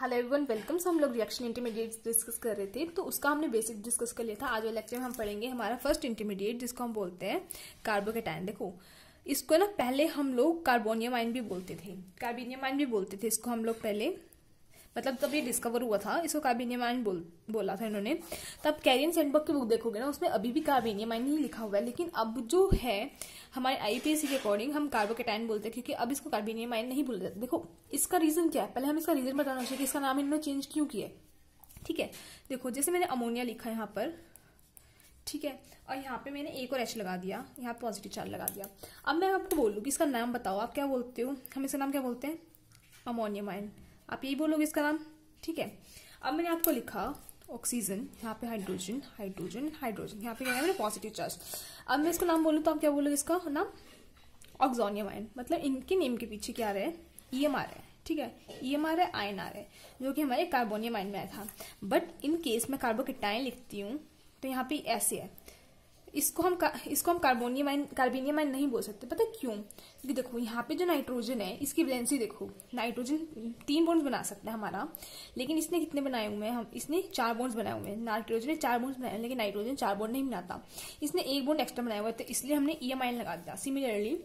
Hello everyone, welcome. सो हम लोग reaction intermediate discuss कर रहे थे, तो उसका हमने बेसिक डिस्कस कर लिया था। आज वाले लेक्चर में हम पढ़ेंगे हमारा फर्स्ट इंटरमीडिएट, जिसको हम बोलते हैं कार्बोकेटायन। देखो, इसको ना पहले हम लोग कार्बोनियम आयन भी बोलते थे, कार्बोनियम आयन भी बोलते थे इसको हम लोग पहले, मतलब तब ये डिस्कवर हुआ था, इसको कार्बोनियम आयन बोला था इन्होंने। तब कैरियन सेंडबर्ग की बुक देखोगे ना, उसमें अभी भी कार्बोनियम आयन ही लिखा हुआ है, लेकिन अब जो है हमारे आईपीएससी के अकॉर्डिंग हम कार्बोकेटायन बोलते हैं, क्योंकि अब इसको कार्बोनियम आयन नहीं बोला जाता। देखो, इसका रीजन क्या है, पहले हम इसका रीजन बताना चाहिए कि इसका नाम इन्होंने चेंज क्यों किया है। ठीक है, देखो जैसे मैंने अमोनिया लिखा है यहाँ पर, ठीक है, और यहाँ पे मैंने एक और एच लगा दिया, यहाँ पॉजिटिव चार्ज लगा दिया। अब मैं आपको बोलूँ कि इसका नाम बताओ, आप क्या बोलते हो? हम इसका नाम क्या बोलते हैं? Ammonium ion. आप यही बोलोगे इसका नाम, ठीक है। अब मैंने आपको लिखा ऑक्सीजन, यहाँ पे हाइड्रोजन हाइड्रोजन हाइड्रोजन, यहाँ पे क्या है मैंने पॉजिटिव चार्ज। अब मैं इसको नाम बोलूँ तो आप क्या बोलोगे इसका नाम? Oxonium ion. मतलब इनके नेम के पीछे क्या रहा है? ईएमआर है, ठीक है, ईएमआर है, आयनआर है, जो कि हमारे कार्बोनियम आयन में आया था। बट इन केस मैं कार्बोकेटायन लिखती हूँ तो यहाँ पे ऐसे है, इसको हम कार्बोनियम आयन नहीं बोल सकते। पता है क्यों? क्योंकि देखो यहाँ पे जो नाइट्रोजन है, इसकी वैलेंसी देखो, नाइट्रोजन 3 बॉन्ड्स बना सकता है हमारा, लेकिन इसने कितने बनाए हुए हैं? इसने 4 बॉन्ड्स बनाए हुए हैं। नाइट्रोजन ने 4 बॉन्ड्स बनाए हैं, लेकिन नाइट्रोजन 4 बॉन्ड नहीं बनाता, इसने 1 बॉन्ड एक्स्ट्रा बनाया हुआ है, तो इसलिए हमने ईएम आयन लगा दिया। सिमिलरली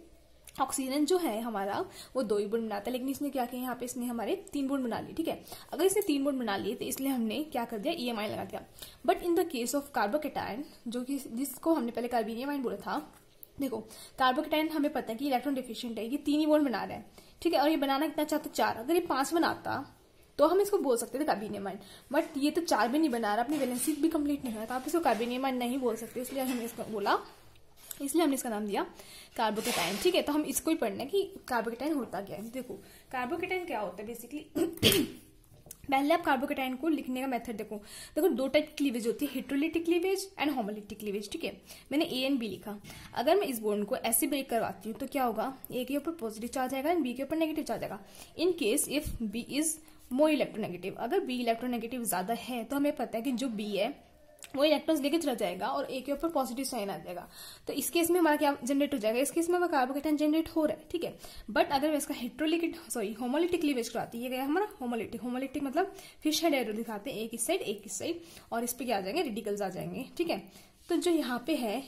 ऑक्सीजन जो है हमारा, वो 2 ही बॉन्ड बनाता है, लेकिन इसने क्या किया, यहाँ पे इसने हमारे 3 बॉन्ड बना लिए। ठीक है, अगर इसने 3 बॉन्ड बना लिए तो इसलिए हमने क्या कर दिया, ईएम आयन लगा दिया। But in the case of carbocation, जो कि जिसको हमने पहले कार्बोनियम आयन बोला था, देखो कार्बोकेटायन हमें पता है कि इलेक्ट्रॉन डिफिशिएंट है, ये 3 ही बॉन्ड बना रहा है, ठीक है, और ये बनाना कितना चाहता है? 4। अगर ये 5 बनाता तो हम इसको बोल सकते थे कार्बोनियम आयन, बट ये तो 4 भी नहीं बना रहा, अपनी वैलेंसी भी कंप्लीट नहीं है, तो आप इसको कार्बोनियम आयन नहीं बोल सकते, इसलिए हमने इसको बोला, इसलिए हमने इसका नाम दिया कार्बोकेटायन। ठीक है, तो हम इसको ही पढ़ना है कि कार्बोकेटायन होता क्या है। देखो कार्बोकेटायन क्या होता है बेसिकली। पहले आप कार्बोकेटायन को लिखने का मेथड देखो। 2 टाइप की क्लीवेज होती है, heterolytic cleavage and homolytic cleavage. ठीक है, मैंने ए एंड बी लिखा। अगर मैं इस बॉन्ड को ऐसे ब्रेक करवाती हूँ तो क्या होगा? ए के ऊपर पॉजिटिव चार्ज आएगा एंड बी के ऊपर नेगेटिव चार्ज आएगा। In case if B is more electronegative, अगर बी इलेक्ट्रोनेगेटिव ज्यादा है तो हमें पता है कि जो बी है वो इलेक्ट्रॉन्स लेके चला जाएगा और ए के ऊपर पॉजिटिव साइन आ जाएगा, तो इस केस में हमारा क्या जनरेट हो जाएगा? इस केस में हमारा कार्बोकेटायन जनरेट हो रहा है। ठीक है, बट अगर मैं इसका होमोलिटिक क्लीवेज कराती है, हमारा होमोलिटिक मतलब फिश हेड एरो दिखाते हैं, एक इस साइड, और इस पे क्या आ जाएंगे? रेडिकल्स आ जाएंगे। ठीक है, तो जो यहाँ पे है,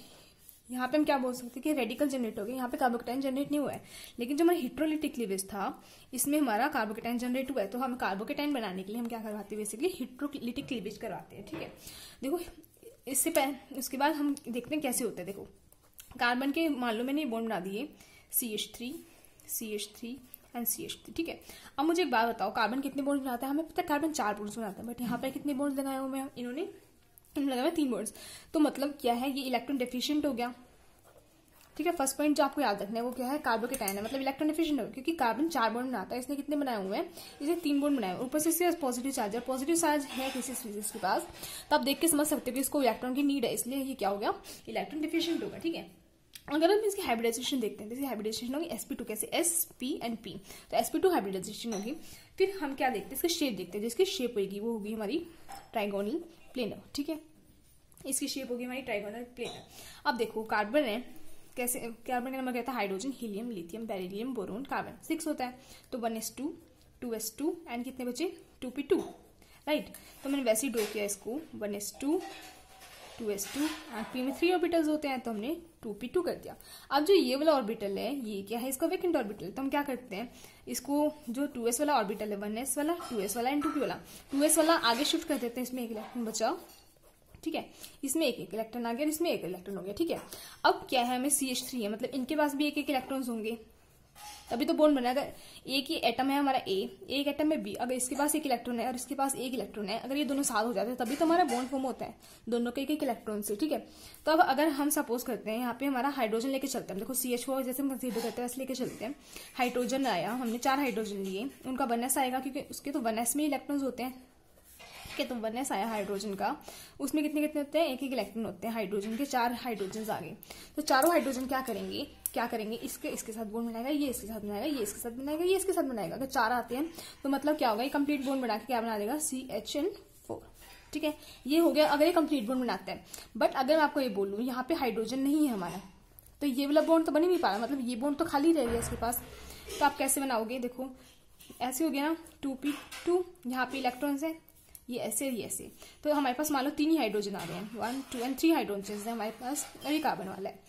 यहाँ पे हम क्या बोल सकते हैं कि रेडिकल जनरेट हो गए, यहाँ पे कार्बोकेटायन जनरेट नहीं हुआ है, लेकिन जो हमारा हेट्रोलिटिक क्लीवेज था इसमें हमारा कार्बोकेटायन जनरेट हुआ है। तो हम कार्बोकेटायन बनाने के लिए हम क्या करवाते हैं? बेसिकली हेट्रोलिटिक क्लीवेज करवाते हैं। ठीक है, देखो इससे पहले, उसके बाद हम देखते हैं कैसे होता है। देखो कार्बन के मान लो मैंने बॉन्ड बना दिए CH3 एंड CH3। ठीक है, अब मुझे एक बात बताओ, कार्बन कितने बॉन्ड बनाता है? हमें पता है कार्बन 4 बॉन्ड्स बनाता है, बट यहाँ पे कितने बॉन्ड्स लगाए हुए हैं इन्होंने? लगाया 3 बॉन्ड्स। तो मतलब क्या है? ये इलेक्ट्रॉन डेफिशिएंट हो गया। ठीक है, फर्स्ट पॉइंट जो आपको याद रखना है वो क्या है? कार्बोकेटायन है, मतलब इलेक्ट्रॉन डेफिशिएंट हो गया, क्योंकि कार्बन 4 बॉन्ड बनाता है, इसने कितने बनाए हुए हैं? इसने 3 बॉन्ड बनाए हुए, ऊपर से इसके पॉजिटिव चार्ज है, पॉजिटिव चार्ज है किसी स्पीसीज के पास, तो आप देख के समझ सकते हो कि इसको इलेक्ट्रॉन की नीड है, इसलिए ये क्या हो गया? इलेक्ट्रॉन डेफिशिएंट होगा। ठीक है, अगर हम इसकी हाइब्रिडाइजेशन देखते हैं, जैसे हाइब्रिडाइजेशन होगी sp2, कैसे sp एंड p, तो sp2 हाइब्रिडाइजेशन होगी। फिर हम क्या देखते हैं? इसकी शेप देखते हैं, जिसकी शेप होगी वो होगी हमारी ट्राइगोनल प्लेनर। ठीक है, इसकी शेप होगी हमारी ट्राइगोनल प्लेनर। अब देखो कार्बन है, कैसे? कार्बन का नंबर कहता है hydrogen, helium, lithium, beryllium, boron, carbon 6 होता है, तो 1s2 2s2 एंड कितने बचे? 2p2, right. तो मैंने वैसे ही ड्रॉ किया इसको, 1s2 2s2 एंड p में 3 ऑर्बिटल्स होते हैं, तो हमने 2p2 कर दिया। अब जो ये वाला ऑर्बिटल है, ये क्या है? इसका वेकेंट ऑर्बिटल। तो हम क्या करते हैं, इसको जो 2s वाला ऑर्बिटल है, 1s वाला, 2s वाला एंड 2p वाला, 2s वाला आगे शिफ्ट कर देते हैं, इसमें एक इलेक्ट्रॉन बचा। ठीक है, इसमें एक इलेक्ट्रॉन आ गया, इसमें एक इलेक्ट्रॉन हो गया। ठीक है, अब क्या है? हमें CH3 है, मतलब इनके पास भी एक इलेक्ट्रॉन्स होंगे, तभी तो बॉन्ड बना। अगर एक ही एटम है हमारा A, एक एटम है B, अगर इसके पास एक इलेक्ट्रॉन है और इसके पास एक इलेक्ट्रॉन है, अगर ये दोनों साथ हो जाते हैं तभी तो हमारा बॉन्ड फॉर्म होता है, दोनों के एक इलेक्ट्रॉन से। ठीक है, तो अब अगर हम सपोज करते हैं यहाँ पे हमारा हाइड्रोजन लेके चलते हैं, देखो CH4 जैसे हम कंसीडर करते हैं, लेके चलते हैं, हाइड्रोजन आया, हमने 4 हाइड्रोजन लिए, उनका 1s आएगा, क्योंकि उसके तो 1s में इलेक्ट्रॉन्स होते हैं। तो 1s आया हाइड्रोजन का, उसमें कितने कितने होते हैं? एक इलेक्ट्रॉन होते हैं। हाइड्रोजन के 4 हाइड्रोजन आ गए, तो चारों हाइड्रोजन क्या करेंगे? इसके साथ बॉन्ड बनाएगा, ये इसके साथ बनाएगा, ये इसके साथ बनाएगा, ये इसके साथ बनाएगा। अगर 4 आते हैं तो मतलब क्या होगा? ये कंप्लीट बॉन्ड बना के क्या बना देगा? CHN4। ठीक है, ये हो गया अगर ये कंप्लीट बॉन्ड बनाते हैं। बट अगर मैं आपको ये बोलूँ यहाँ पे हाइड्रोजन नहीं है हमारा, तो ये वाला बॉन्ड तो बन ही नहीं पा रहा, मतलब ये बॉन्ड तो खाली रह गया इसके पास, तो आप कैसे बनाओगे? देखो ऐसे हो गया ना 2p2, यहाँ पे इलेक्ट्रॉन्स है, ये ऐसे ये ऐसे। तो हमारे पास मान लो 3 ही हाइड्रोजन आ रहे हैं, 1 2 एंड 3 हाइड्रोजन है हमारे पास, और ये कार्बन वाला है।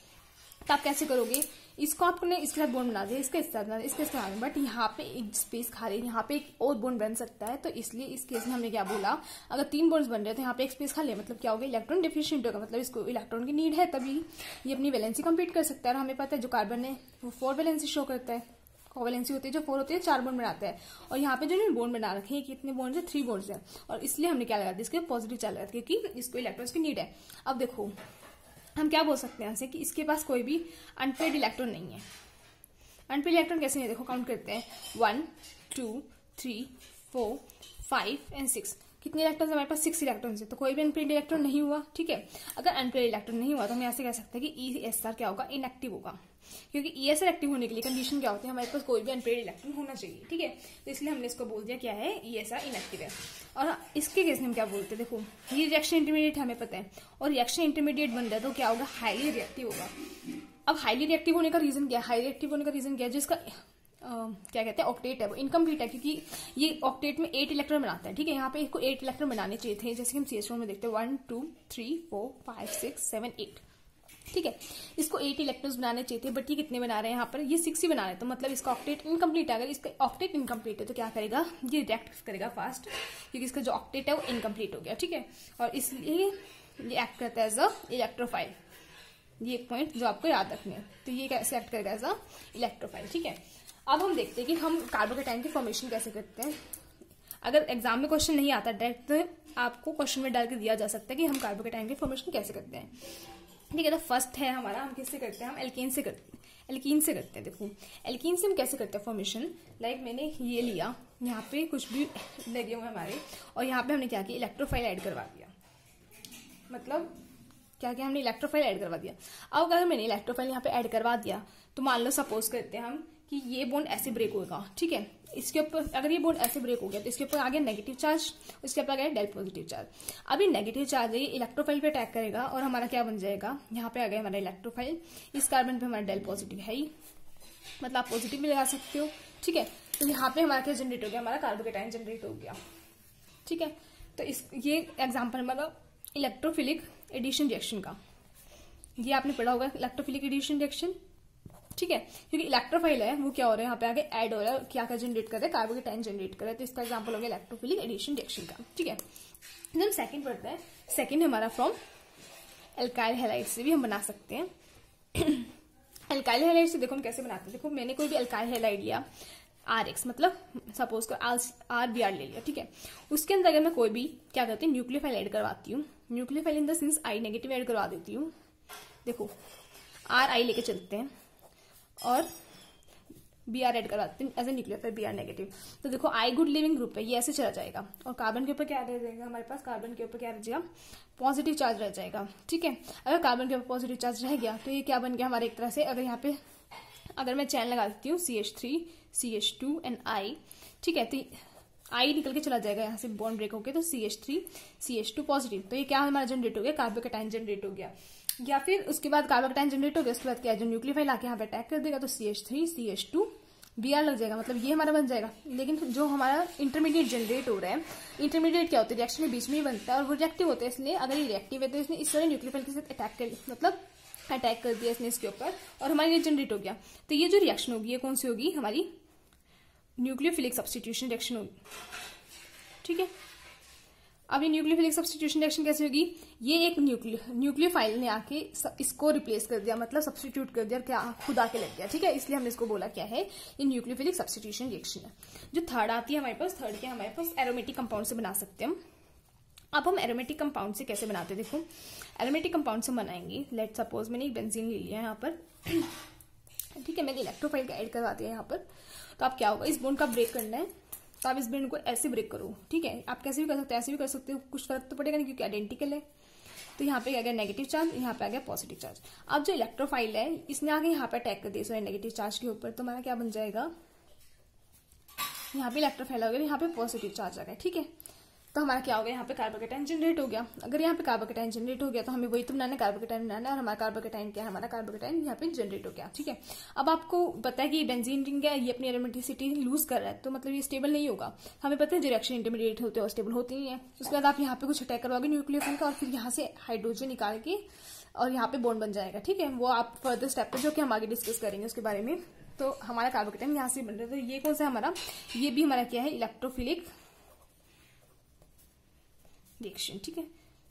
तो आप कैसे करोगे, इसको आपने इसके साथ बॉन्ड बना दिया, इसके साथ बना दिया, इसके साथ बना दिया, बट यहाँ पे एक स्पेस खाली, यहाँ पे एक और बॉन्ड बन सकता है। तो इसलिए इस केस में हमने क्या बोला, अगर 3 बॉन्ड्स बन रहे हैं तो यहाँ पे एक स्पेस खाली है, मतलब क्या होगा, इलेक्ट्रॉन डिफिशिएंट होगा, मतलब इसको इलेक्ट्रॉन की नीड है, तभी ये अपनी वैलेंसी कंप्लीट कर सकता है। और हमें पता है जो कार्बन है वो 4 वैलेंसी शो करता है, कोवैलेंसी होती है जो 4 होती है, 4 बॉन्ड बनाता है। और यहाँ पे जो बॉन्ड बना रखे हैं, कितने बॉन्ड है, 3 बॉन्ड्स है, और इसलिए हमने क्या लगा दिया, इसके पॉजिटिव चार्ज लगा दिया, क्योंकि इसको इलेक्ट्रॉन्स की नीड है। अब देखो हम क्या बोल सकते हैं कि इसके पास कोई भी अनपेड इलेक्ट्रॉन नहीं है। अनपेड इलेक्ट्रॉन कैसे नहीं, देखो काउंट करते हैं, 1 2 3 4 5 एंड 6, कितने इलेक्ट्रॉन हमारे पास, 6 इलेक्ट्रॉन है, तो कोई भी अनपेड इलेक्ट्रॉन नहीं हुआ। ठीक है, अगर अनपेड इलेक्ट्रॉन नहीं हुआ तो हम ऐसे कह सकते हैं कि ESR क्या होगा, इनएक्टिव होगा, क्योंकि ESR एक्टिव होने के लिए कंडीशन क्या होती है, हमारे पास कोई भी अनपेड इलेक्ट्रॉन होना चाहिए। ठीक है, तो इसलिए हमने इसको बोल दिया क्या है, ESR इनएक्टिव है। और इसके केस में हम क्या बोलते हैं, देखो ये रिएक्शन इंटरमीडिएट हमें पता है, और रिएक्शन इंटरमीडिएट बन रहा है तो क्या होगा, हाईली रिएक्टिव होगा। अब हाईली रिएक्टिव होने का रीजन क्या है, हाईली रिएक्टिव होने का रीजन क्या है, जिसका क्या कहते हैं ऑक्टेट है वो इनकम्प्लीट है, क्योंकि ये ऑक्टेट में 8 इलेक्ट्रॉन बनाता है। ठीक है, यहाँ पे इसको 8 इलेक्ट्रॉन बनाने चाहिए थे, जैसे कि हम CH4 में देखते हैं 1 2 3 4 5 6 7 8। ठीक है, इसको 8 इलेक्ट्रॉन्स बनाने चाहिए थे, बट ये कितने बना रहे हैं, यहाँ पर ये 6 ही बना रहे हैं, तो मतलब इसका ऑक्टेट इनकम्प्लीट है। अगर इसका ऑक्टेट इनकम्प्लीट है तो क्या करेगा, ये रिएक्ट करेगा फास्ट, क्योंकि इसका जो ऑक्टेट है वो इनकम्प्लीट हो गया। ठीक है, और इसलिए ये एक्ट करता है एज अ इलेक्ट्रोफाइल। ये एक पॉइंट जो आपको याद रखना है, तो ये कैसे एक्ट करेगा एज अ इलेक्ट्रोफाइल। ठीक है, अब हम देखते हैं कि हम कार्बोकेटाइन की फॉर्मेशन कैसे करते हैं। अगर एग्जाम में क्वेश्चन नहीं आता डायरेक्ट, तो आपको क्वेश्चन में डाल के दिया जा सकता है कि हम कार्बोकेटाइन की फॉर्मेशन कैसे करते हैं। ठीक है, तो फर्स्ट है हमारा, हम किससे करते हैं, हम एल्कीन से करते हैं, एल्कीन से करते हैं। देखो एल्कीन से हम कैसे करते हैं फॉर्मेशन, लाइक मैंने ये लिया, यहाँ पे कुछ भी लगे हुए हमारे, और यहाँ पे हमने क्या किया, इलेक्ट्रोफाइल ऐड करवा दिया, मतलब क्या किया, हमने इलेक्ट्रोफाइल ऐड करवा दिया। अब अगर मैंने इलेक्ट्रोफाइल यहाँ पे ऐड करवा दिया, तो मान लो सपोज करते हैं हम कि ये बॉन्ड ऐसे ब्रेक होगा। ठीक है, इसके ऊपर अगर ये बॉन्ड ऐसे ब्रेक हो गया तो इसके ऊपर आ गया नेगेटिव चार्ज, इसके ऊपर आ गया डेल पॉजिटिव चार्ज। अब ये नेगेटिव चार्ज है, ये इलेक्ट्रोफाइल पे अटैक करेगा, और हमारा क्या बन जाएगा, यहाँ पे आ गया हमारा इलेक्ट्रोफाइल, इस कार्बन पे हमारा डेल पॉजिटिव है ही, मतलब आप पॉजिटिव भी लगा सकते हो। ठीक है, तो यहाँ पे हमारा क्या जनरेट हो गया, हमारा कार्बोकेटाइन जनरेट हो गया। ठीक है, तो ये एग्जाम्पल हमारा इलेक्ट्रोफिलिक एडिशन रिएक्शन का, ये आपने पढ़ा होगा इलेक्ट्रोफिलिक एडिशन रिएक्शन। ठीक है, क्योंकि इलेक्ट्रोफाइल है वो क्या हो रहा है, यहाँ पे आगे ऐड हो रहा है, क्या जनरेट कर रहा है, कार्बोकेटाइन जनरेट कर रहा है, तो इसका एग्जांपल हो गया इलेक्ट्रोफिलिक एडिशन रिएक्शन का। ठीक है, जब सेकंड पढ़ते हैं, सेकंड हमारा फ्रॉम एल्काइल हैलाइड से भी हम बना सकते हैं। एल्काइल हैलाइड से देखो हम कैसे बनाते हैं, देखो मैंने कोई भी एल्काइल हैलाइड लिया RX, मतलब सपोज को RBr ले लिया। ठीक है, उसके अंदर अगर मैं कोई भी क्या करती हूँ, न्यूक्लियोफाइल ऐड करवाती हूँ, nucleophile in the sense I negative add करवा देती हूँ। देखो RI लेके चलते हैं और Br ऐड करवाते हैं as a nucleophile Br negative, तो देखो I गुड लिविंग ग्रुप है, ये ऐसे चला जाएगा, और कार्बन के ऊपर क्या रह जाएगा, हमारे पास कार्बन के ऊपर क्या रह जाएगा, पॉजिटिव चार्ज रह जाएगा। ठीक है, अगर कार्बन के ऊपर पॉजिटिव चार्ज रह गया तो ये क्या बन गया हमारे एक तरह से, अगर यहाँ पे अगर मैं चैन लगा देती हूँ CH3 CH2 एंड I, ठीक है, तो I निकल के चला जाएगा यहाँ से बॉन्ड ब्रेक होके, तो CH3 CH2 पॉजिटिव, तो ये क्या हमारा जनरेट हो गया, कार्बोकेटाइन जनरेट हो गया। या फिर उसके बाद कार्बोकेटाइन जनरेट हो गया, उसके बाद क्या है, जो न्यूक्लियोफाइल आके यहाँ पे अटैक कर देगा, तो CH3 CH2 Br लग जाएगा, मतलब ये हमारा बन जाएगा। लेकिन जो हमारा इंटरमीडिएट जनरेट हो रहा है, इंटरमीडिएट क्या होता है, रिएक्शन के बीच में ही बनता है, और वो रिएक्टिव होता है, इसलिए अगर ये रिएक्टिव है तो इसने इस तरह न्यूक्लियोफाइल के साथ अटैक कर दिया इसने इसके ऊपर, और हमारी ये जनरेट हो गया। तो ये जो रिएक्शन होगी ये कौन सी होगी, हमारी न्यूक्लियोफिलिक सब्स्टिट्यूशन रिएक्शन होगी। ठीक है, अब ये न्यूक्लियोफिलिक सब्स्टिट्यूशन रिएक्शन कैसे होगी, ये एक न्यूक्लियोफाइल ने आके इसको रिप्लेस कर दिया, मतलब सब्स्टिट्यूट कर दिया, क्या खुद आके लग गया। ठीक है, इसलिए हमने इसको बोला क्या है, ये न्यूक्लियोफिलिक सब्स्टिट्यूशन रिएक्शन है। जो थर्ड आती है हमारे पास, थर्ड क्या हमारे पास, एरोमेटिक कंपाउंड से बना सकते हैं हम। अब हम एरोमेटिक कंपाउंड से कैसे बनाते हैं, देखो एरोमेटिक कंपाउंड से बनाएंगे, लेट सपोज मैंने एक बेंजीन ले लिया यहाँ पर। ठीक है, मैंने इलेक्ट्रोफाइल का ऐड करवा दिया यहाँ पर, तो अब क्या होगा, इस बॉन्ड का ब्रेक करना है, तो आप इस बॉन्ड को ऐसे ब्रेक करो। ठीक है, आप कैसे भी कर सकते हो, ऐसे भी कर सकते हो, कुछ फर्क तो पड़ेगा नहीं क्योंकि आइडेंटिकल है। तो यहाँ पे आ गया नेगेटिव चार्ज, यहाँ पे आ गया पॉजिटिव चार्ज। अब जो इलेक्ट्रोफाइल है इसने आगे यहाँ पे अटैक कर दिया नेगेटिव चार्ज के ऊपर, तो हमारा क्या बन जाएगा, यहाँ पे इलेक्ट्रोफाइल हो गया, यहाँ पे पॉजिटिव चार्ज आ गया। ठीक है, तो हमारा क्या हो गया, यहाँ पे कार्बोकेटाइन जनरेट हो गया। अगर यहाँ पे कार्बोकेटाइन जनरेट हो गया तो हमें वही तो बनाना है, कार्बोकेटाइन बनाना है, और हमारा कार्बोकेटाइन क्या है, हमारा कार्बोकेटाइन यहाँ पे जनरेट हो गया। ठीक है, अब आपको पता है कि बेंजीन रिंग है, ये अपनी एरोमेटिसिटी लूज कर रहा है, तो मतलब ये स्टेबल नहीं होगा। हमें पता है जो रिएक्शन इंटरमीडिएट होते हैं वो स्टेबल होती नहीं है। उसके बाद आप यहाँ पे कुछ अटैक करवाओगे न्यूक्लियोफिल का, और फिर यहाँ से हाइड्रोजन निकाल के और यहाँ पे बॉन्ड बन जाएगा। ठीक है, वो आप फर्दर स्टेप पे जो कि हम आगे डिस्कस करेंगे उसके बारे में। तो हमारा कार्बोकेटाइन यहाँ से बन रहा है। तो ये कौन सा हमारा, ये भी हमारा क्या है, इलेक्ट्रोफिलिक रिएक्शन। ठीक है,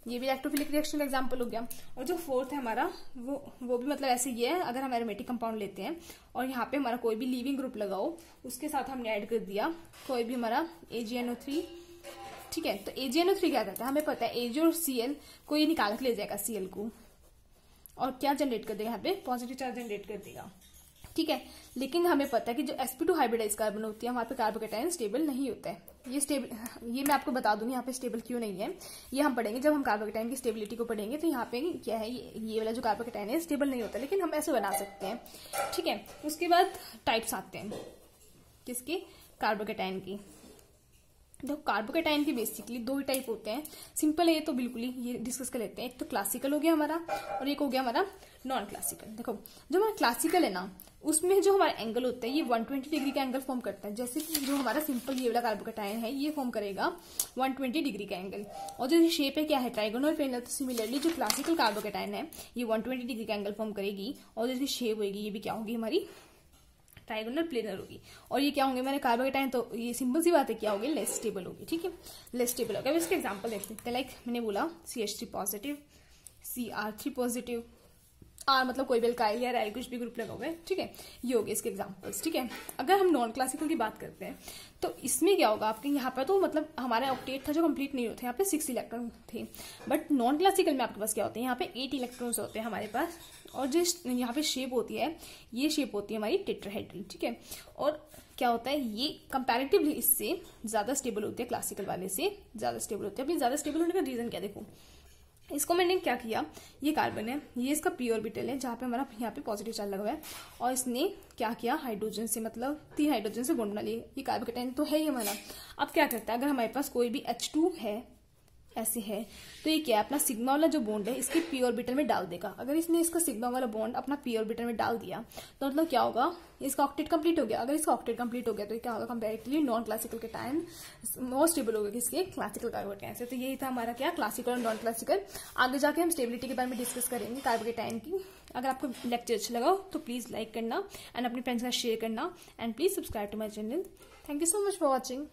ये भी इलेक्ट्रोफिलिक रिएक्शन का एग्जांपल हो गया। और जो फोर्थ है हमारा वो भी मतलब ऐसे ही है। अगर हम एरोमेटिक कंपाउंड लेते हैं और यहाँ पे हमारा कोई भी लीविंग ग्रुप लगाओ, उसके साथ हमने ऐड कर दिया कोई भी हमारा AgNO3। ठीक है, तो AgNO3 क्या करता है, हमें पता है Ag और Cl को ये निकाल के ले जाएगा Cl को, और क्या जनरेट कर देगा, यहाँ पे पॉजिटिव चार्ज जनरेट कर देगा। ठीक है, लेकिन हमें पता है कि जो sp2 हाइब्रिडाइज कार्बन होती है वहां पे कार्बोकेटाइन स्टेबल नहीं होता है। ये मैं आपको बता दूंगी यहाँ पे स्टेबल क्यों नहीं है, ये हम पढ़ेंगे जब हम कार्बोकेटाइन की स्टेबिलिटी को पढ़ेंगे। तो यहाँ पे क्या है, ये वाला जो कार्बोकेटाइन है स्टेबल नहीं होता, लेकिन हम ऐसे बना सकते हैं। ठीक है, उसके बाद टाइप्स आते हैं किसके, कार्बोकेटाइन की। देखो कार्बोकेटाइन के बेसिकली दो ही टाइप होते हैं, सिंपल है ये तो बिल्कुल ही, ये डिस्कस कर लेते हैं। एक तो क्लासिकल हो गया हमारा, और एक हो गया हमारा नॉन क्लासिकल। देखो जो हमारा क्लासिकल है ना, उसमें जो हमारा एंगल होता है ये 120 डिग्री का एंगल फॉर्म करता है। जैसे कि जो हमारा सिंपल ये वाला कार्बोकेटाइन है ये फॉर्म करेगा 120 डिग्री का एंगल, और जो शेप है क्या है, ट्राइगोनल प्लेनर। तो सिमिलरली जो क्लासिकल कार्बोकेटाइन है ये 120 डिग्री का एंगल फॉर्म करेगी, और जो शेप होगी ये भी क्या होगी, हमारी ट्राइगोनल प्लेनर होगी। और ये क्या होंगे, मैंने कार्बोकेटाइन, तो ये सिंपल सी बात है क्या होगी, लेस स्टेबल होगी। ठीक है, लेस स्टेबल होगा। अब इसके एग्जांपल देख लेते हैं। लाइक मैंने बोला CH3 positive, Cr3 positive, R मतलब कोई भी अल्काइल या राइल कुछ भी ग्रुप लगा हुआ है। ठीक है, ये हो गए इसके एग्जांपल्स। ठीक है, अगर हम नॉन क्लासिकल की बात करते हैं तो इसमें क्या होगा, आपके यहाँ पर तो मतलब हमारा ऑक्टेट था जो कंप्लीट नहीं होते, यहाँ पे 6 इलेक्ट्रॉन थे। बट नॉन क्लासिकल में आपके पास क्या होते हैं, यहाँ पे 8 इलेक्ट्रॉन्स होते हैं हमारे पास, और जो यहाँ पे शेप होती है ये शेप होती है हमारी टेट्राहेड्रल। ठीक है, और क्या होता है, ये कंपैरेटिवली इससे ज्यादा स्टेबल होती है, क्लासिकल वाले से ज्यादा स्टेबल होती है। अभी ज्यादा स्टेबल होने का रीजन क्या, देखो इसको मैंने क्या किया, ये कार्बन है, ये इसका पी ऑर्बिटल है जहां पे हमारा यहाँ पे पॉजिटिव चार्ज लगा हुआ है, और इसने क्या किया, हाइड्रोजन से मतलब 3 हाइड्रोजन से बॉन्ड बना लिया। ये कार्बोकेटाइन तो है ही हमारा। अब क्या करता है, अगर हमारे पास कोई भी H2 है ऐसे है, तो ये क्या है, अपना सिग्मा वाला जो बॉन्ड है इसके पी ऑर्बिटल में डाल देगा। अगर इसने इसका सिग्मा वाला बॉन्ड अपना पी ऑर्बिटल में डाल दिया तो मतलब क्या होगा, इसका ऑक्टेट कंप्लीट हो गया। अगर इसका ऑक्टेट कंप्लीट हो गया तो ये क्या होगा, कंपैरेटिवली नॉन क्लासिकल के टाइम मोर स्टेबल होगा किसके, क्लासिकल कार्बोकेटाइन से। तो यही था हमारा क्या, क्लासिकल और नॉन क्लासिकल। आगे जाके हम स्टेबिलिटी के बारे में डिस्कस करेंगे कार्बोकेटाइन की। अगर आपको लेक्चर अच्छा लगा तो प्लीज लाइक करना एंड अपने फ्रेंड्स के साथ शेयर करना, and please subscribe to my channel. Thank you so much for watching.